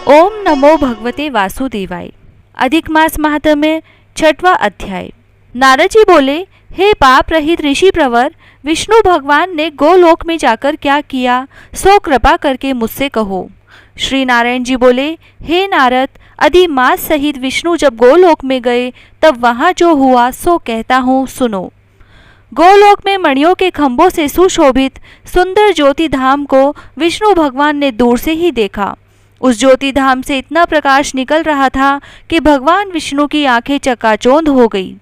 ओम नमो भगवते वासुदेवाय। अधिक मास महात्म्य छठवां अध्याय। नारद जी बोले, हे पाप रहित ऋषि प्रवर, विष्णु भगवान ने गोलोक में जाकर क्या किया, सो कृपा करके मुझसे कहो। श्री नारायण जी बोले, हे नारद, अधिक मास सहित विष्णु जब गोलोक में गए तब वहाँ जो हुआ सो कहता हूँ, सुनो। गोलोक में मणियों के खंभों से सुशोभित सुंदर ज्योति धाम को विष्णु भगवान ने दूर से ही देखा। उस ज्योति धाम से इतना प्रकाश निकल रहा था कि भगवान विष्णु की आंखें चकाचौंध हो गई,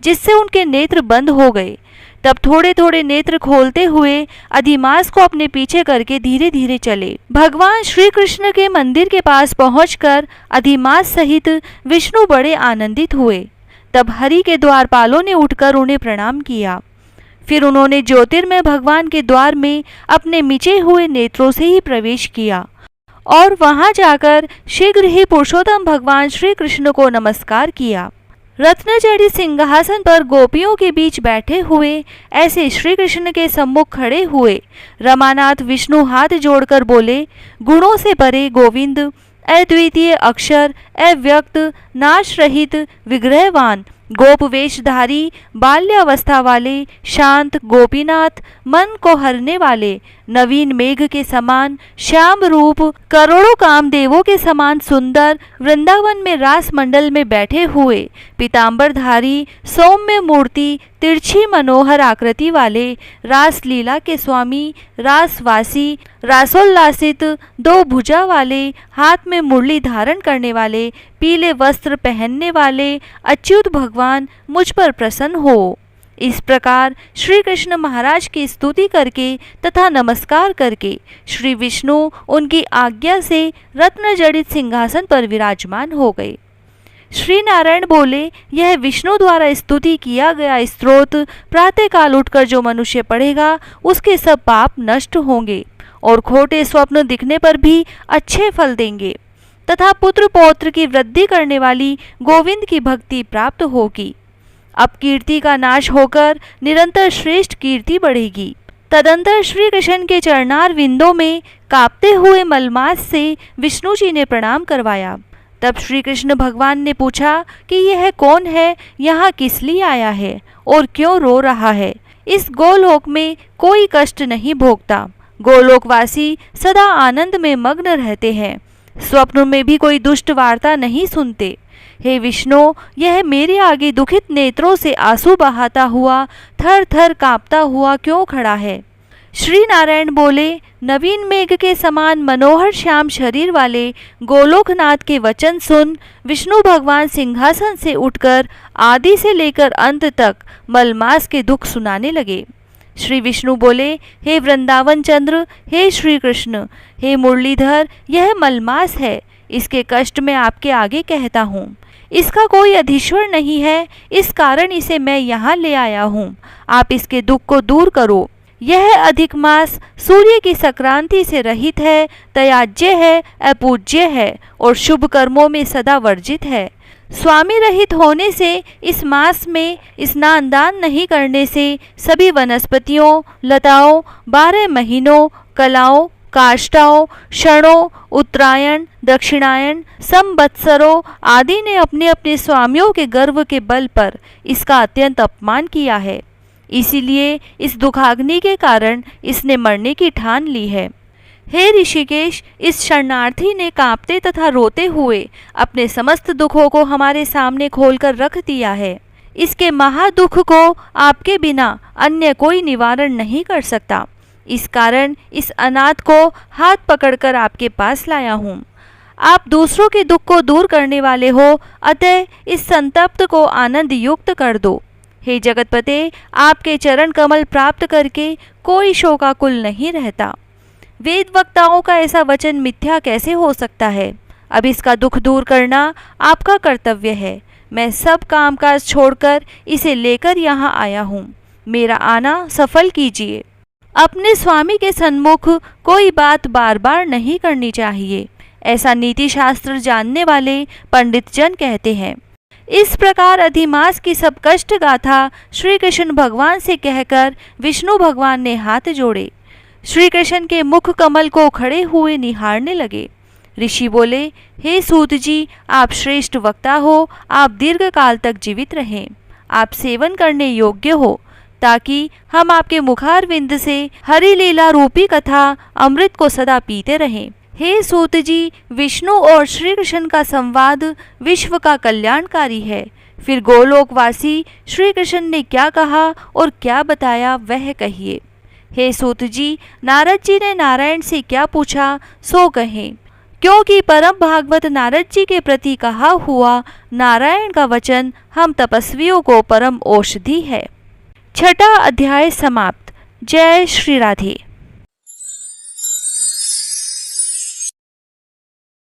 जिससे उनके नेत्र बंद हो गए। तब थोड़े थोड़े नेत्र खोलते हुए अधिमास को अपने पीछे करके धीरे धीरे चले। भगवान श्री कृष्ण के मंदिर के पास पहुंचकर अधिमास सहित विष्णु बड़े आनंदित हुए। तब हरि के द्वारपालों ने उठकर उन्हें प्रणाम किया। फिर उन्होंने ज्योतिर्मय भगवान के द्वार में अपने मिचे हुए नेत्रों से ही प्रवेश किया और वहां जाकर शीघ्र ही पुरुषोत्तम भगवान श्री कृष्ण को नमस्कार किया। रत्नजड़ित सिंहासन पर गोपियों के बीच बैठे हुए ऐसे श्री कृष्ण के सम्मुख खड़े हुए रमानाथ विष्णु हाथ जोड़कर बोले, गुणों से परे गोविंद, अद्वितीय अक्षर, अव्यक्त, नाश रहित, विग्रहवान, गोप वेशधारी, बाल्यावस्था वाले, शांत गोपीनाथ, मन को हरने वाले, नवीन मेघ के समान श्याम रूप, करोड़ों कामदेवों के समान सुंदर, वृंदावन में रास मंडल में बैठे हुए पीतांबरधारी, सौम्य मूर्ति, तिरछी मनोहर आकृति वाले, रास लीला के स्वामी, रासवासी, रासोल्लासित, दो भुजा वाले, हाथ में मुरली धारण करने वाले, पीले वस्त्र पहनने वाले अच्युत भगवान मुझ पर प्रसन्न हो। इस प्रकार श्री कृष्ण महाराज की स्तुति करके तथा नमस्कार करके श्री विष्णु उनकी आज्ञा से रत्नजड़ित सिंहासन पर विराजमान हो गए। श्री नारायण बोले, यह विष्णु द्वारा स्तुति किया गया स्तोत्र प्रातःकाल उठकर जो मनुष्य पढ़ेगा उसके सब पाप नष्ट होंगे और खोटे स्वप्न दिखने पर भी अच्छे फल देंगे तथा पुत्र पौत्र की वृद्धि करने वाली गोविंद की भक्ति प्राप्त होगी। अब कीर्ति का नाश होकर निरंतर श्रेष्ठ कीर्ति बढ़ेगी। तदंतर श्री कृष्ण के चरणार विंदों में कांपते हुए मलमास से विष्णु जी ने प्रणाम करवाया। तब श्री कृष्ण भगवान ने पूछा कि यह कौन है, यहाँ किस लिए आया है और क्यों रो रहा है। इस गोलोक में कोई कष्ट नहीं भोगता। गोलोकवासी सदा आनंद में मग्न रहते हैं, स्वप्न में भी कोई दुष्ट वार्ता नहीं सुनते। हे विष्णु, यह मेरे आगे दुखित नेत्रों से आंसू बहाता हुआ थर थर कांपता हुआ क्यों खड़ा है। श्री नारायण बोले, नवीन मेघ के समान मनोहर श्याम शरीर वाले गोलोकनाथ के वचन सुन विष्णु भगवान सिंहासन से उठकर आदि से लेकर अंत तक मलमास के दुख सुनाने लगे। श्री विष्णु बोले, हे वृंदावन चंद्र, हे श्री कृष्ण, हे मुरलीधर, यह मलमास है, इसके कष्ट मैं आपके आगे कहता हूँ। इसका कोई अधीश्वर नहीं है, इस कारण इसे मैं यहाँ ले आया हूँ। आप इसके दुख को दूर करो। यह अधिक मास सूर्य की संक्रांति से रहित है, त्याज्य है, अपूज्य है और शुभ कर्मों में सदा वर्जित है। स्वामी रहित होने से इस मास में स्नान दान नहीं करने से सभी वनस्पतियों, लताओं, 12 महीनों, कलाओं, काष्ठाओं, क्षणों, उत्तरायण, दक्षिणायन, संवत्सरों आदि ने अपने अपने स्वामियों के गर्व के बल पर इसका अत्यंत अपमान किया है। इसीलिए इस दुखाग्नि के कारण इसने मरने की ठान ली है। हे ऋषिकेश, इस शरणार्थी ने कांपते तथा रोते हुए अपने समस्त दुखों को हमारे सामने खोलकर रख दिया है। इसके महादुख को आपके बिना अन्य कोई निवारण नहीं कर सकता। इस कारण इस अनाथ को हाथ पकड़कर आपके पास लाया हूँ। आप दूसरों के दुख को दूर करने वाले हो, अतः इस संतप्त को आनंद युक्त कर दो। हे जगतपते, आपके चरण कमल प्राप्त करके कोई शोकाकुल नहीं रहता। वेद वक्ताओं का ऐसा वचन मिथ्या कैसे हो सकता है। अब इसका दुख दूर करना आपका कर्तव्य है। मैं सब कामकाज छोड़कर इसे लेकर यहाँ आया हूँ। मेरा आना सफल कीजिए। अपने स्वामी के सन्मुख कोई बात बार बार नहीं करनी चाहिए, ऐसा नीति शास्त्र जानने वाले पंडित जन कहते हैं। इस प्रकार अधिमास की सब कष्ट गाथा श्री कृष्ण भगवान से कहकर विष्णु भगवान ने हाथ जोड़े। श्री कृष्ण के मुख कमल को खड़े हुए निहारने लगे। ऋषि बोले, हे सूत जी, आप श्रेष्ठ वक्ता हो, आप दीर्घ काल तक जीवित रहें। आप सेवन करने योग्य हो, ताकि हम आपके मुखारविंद से हरि लीला रूपी कथा अमृत को सदा पीते रहें। हे सूत जी, विष्णु और श्री कृष्ण का संवाद विश्व का कल्याणकारी है। फिर गोलोकवासी श्री कृष्ण ने क्या कहा और क्या बताया वह कहिए। हे सूत जी, नारद जी ने नारायण से क्या पूछा सो कहें, क्योंकि परम भागवत नारद जी के प्रति कहा हुआ नारायण का वचन हम तपस्वियों को परम औषधि है। छठा अध्याय समाप्त। जय श्री राधे।